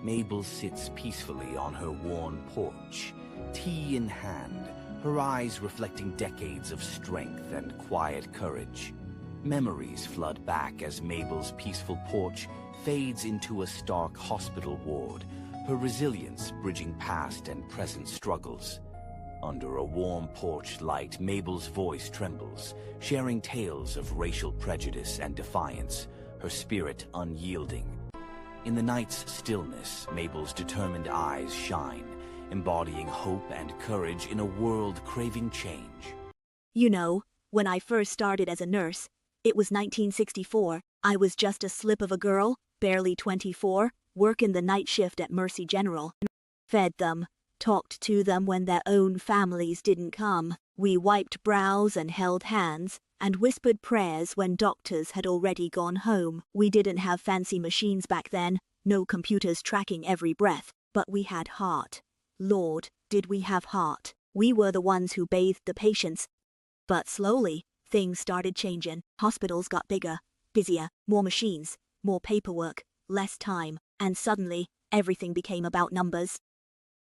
Mabel sits peacefully on her worn porch, tea in hand, her eyes reflecting decades of strength and quiet courage. Memories flood back as Mabel's peaceful porch fades into a stark hospital ward, her resilience bridging past and present struggles. Under a warm porch light, Mabel's voice trembles, sharing tales of racial prejudice and defiance, her spirit unyielding. In the night's stillness, Mabel's determined eyes shine, embodying hope and courage in a world craving change. You know, when I first started as a nurse, it was 1964. I was just a slip of a girl, barely 24, working the night shift at Mercy General. Fed them, talked to them when their own families didn't come. We wiped brows and held hands, and whispered prayers when doctors had already gone home. We didn't have fancy machines back then, no computers tracking every breath, but we had heart. Lord, did we have heart. We were the ones who bathed the patients. But slowly, things started changing. Hospitals got bigger, busier, more machines, more paperwork, less time, and suddenly, everything became about numbers.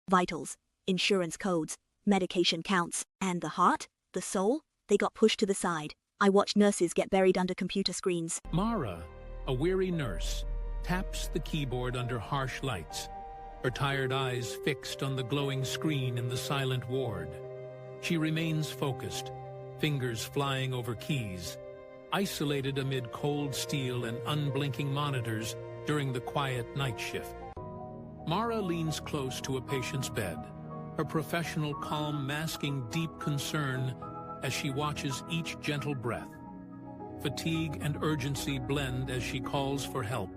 Vitals, insurance codes, medication counts, and the heart, the soul, they got pushed to the side. I watched nurses get buried under computer screens. Mara, a weary nurse, taps the keyboard under harsh lights, her tired eyes fixed on the glowing screen in the silent ward. She remains focused, fingers flying over keys, isolated amid cold steel and unblinking monitors during the quiet night shift. Mara leans close to a patient's bed, her professional calm masking deep concern as she watches each gentle breath. Fatigue and urgency blend as she calls for help,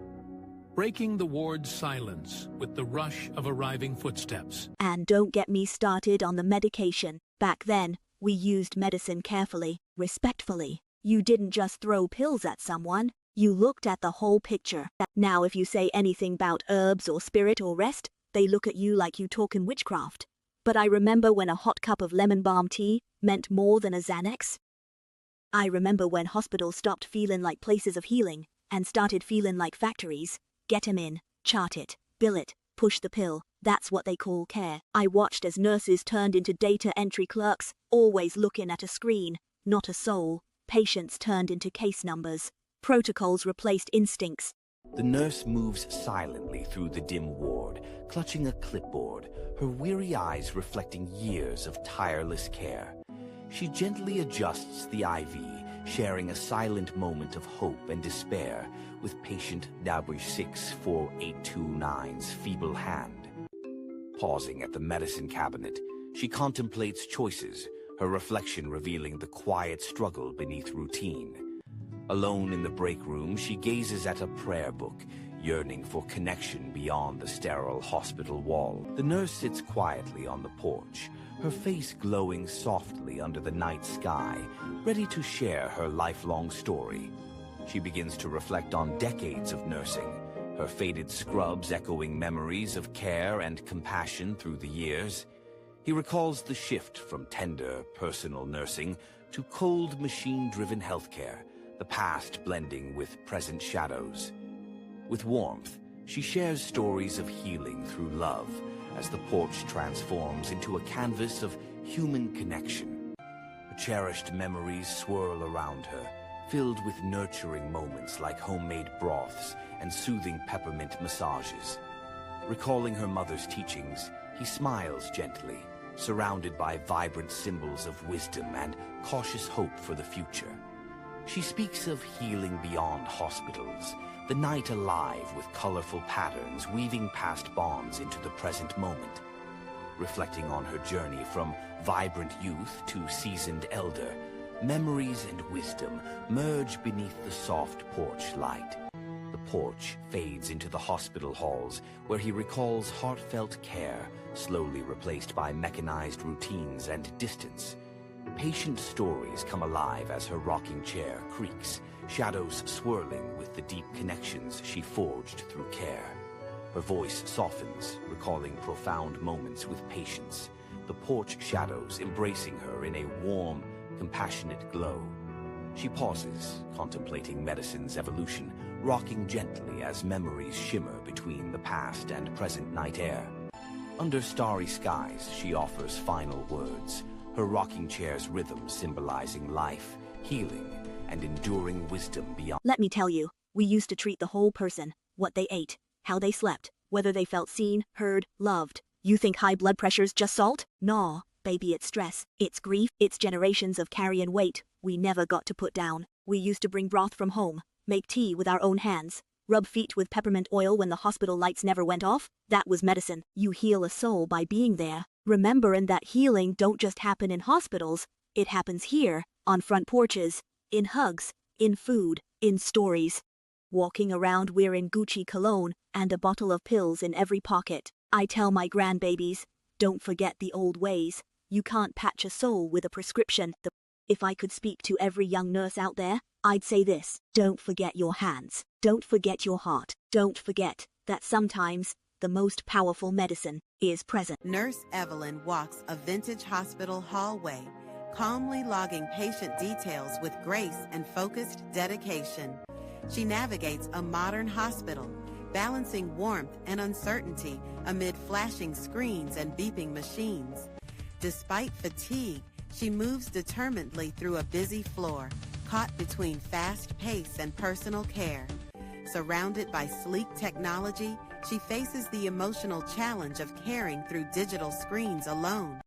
breaking the ward's silence with the rush of arriving footsteps. And don't get me started on the medication. Back then, we used medicine carefully, respectfully. You didn't just throw pills at someone, you looked at the whole picture. Now if you say anything about herbs or spirit or rest, they look at you like you talkin' witchcraft. But I remember when a hot cup of lemon balm tea meant more than a Xanax. I remember when hospitals stopped feeling like places of healing and started feeling like factories. Get 'em in, chart it, bill it, push the pill. That's what they call care. I watched as nurses turned into data entry clerks, always looking at a screen, not a soul. Patients turned into case numbers. Protocols replaced instincts. The nurse moves silently through the dim ward, clutching a clipboard, her weary eyes reflecting years of tireless care. She gently adjusts the IV, sharing a silent moment of hope and despair with patient W64829's feeble hand. Pausing at the medicine cabinet, she contemplates choices, her reflection revealing the quiet struggle beneath routine. Alone in the break room, she gazes at a prayer book, yearning for connection beyond the sterile hospital wall. The nurse sits quietly on the porch, her face glowing softly under the night sky, ready to share her lifelong story. She begins to reflect on decades of nursing, her faded scrubs echoing memories of care and compassion through the years. He recalls the shift from tender, personal nursing to cold, machine-driven healthcare, the past blending with present shadows. With warmth, she shares stories of healing through love as the porch transforms into a canvas of human connection. Her cherished memories swirl around her, filled with nurturing moments like homemade broths and soothing peppermint massages. Recalling her mother's teachings, he smiles gently, surrounded by vibrant symbols of wisdom and cautious hope for the future. She speaks of healing beyond hospitals, the night alive with colorful patterns weaving past bonds into the present moment. Reflecting on her journey from vibrant youth to seasoned elder, memories and wisdom merge beneath the soft porch light. The porch fades into the hospital halls, where he recalls heartfelt care, slowly replaced by mechanized routines and distance. Patient stories come alive as her rocking chair creaks, shadows swirling with the deep connections she forged through care. Her voice softens, recalling profound moments with patients, the porch shadows embracing her in a warm, compassionate glow. She pauses, contemplating medicine's evolution, rocking gently as memories shimmer between the past and present night air. Under starry skies, she offers final words, her rocking chair's rhythm symbolizing life, healing, and enduring wisdom beyond. Let me tell you, we used to treat the whole person, what they ate, how they slept, whether they felt seen, heard, loved. You think high blood pressure's just salt? Nah, baby, it's stress, it's grief, it's generations of carrying weight we never got to put down. We used to bring broth from home, make tea with our own hands, rub feet with peppermint oil when the hospital lights never went off. That was medicine. You heal a soul by being there. Remembering that healing don't just happen in hospitals, it happens here, on front porches, in hugs, in food, in stories. Walking around wearing Gucci cologne and a bottle of pills in every pocket. I tell my grandbabies, don't forget the old ways. You can't patch a soul with a prescription. If I could speak to every young nurse out there, I'd say this: don't forget your hands. Don't forget your heart. Don't forget that sometimes the most powerful medicine is present. Nurse Evelyn walks a vintage hospital hallway, calmly logging patient details with grace and focused dedication. She navigates a modern hospital, balancing warmth and uncertainty amid flashing screens and beeping machines. Despite fatigue, she moves determinedly through a busy floor, caught between fast pace and personal care. Surrounded by sleek technology, she faces the emotional challenge of caring through digital screens alone.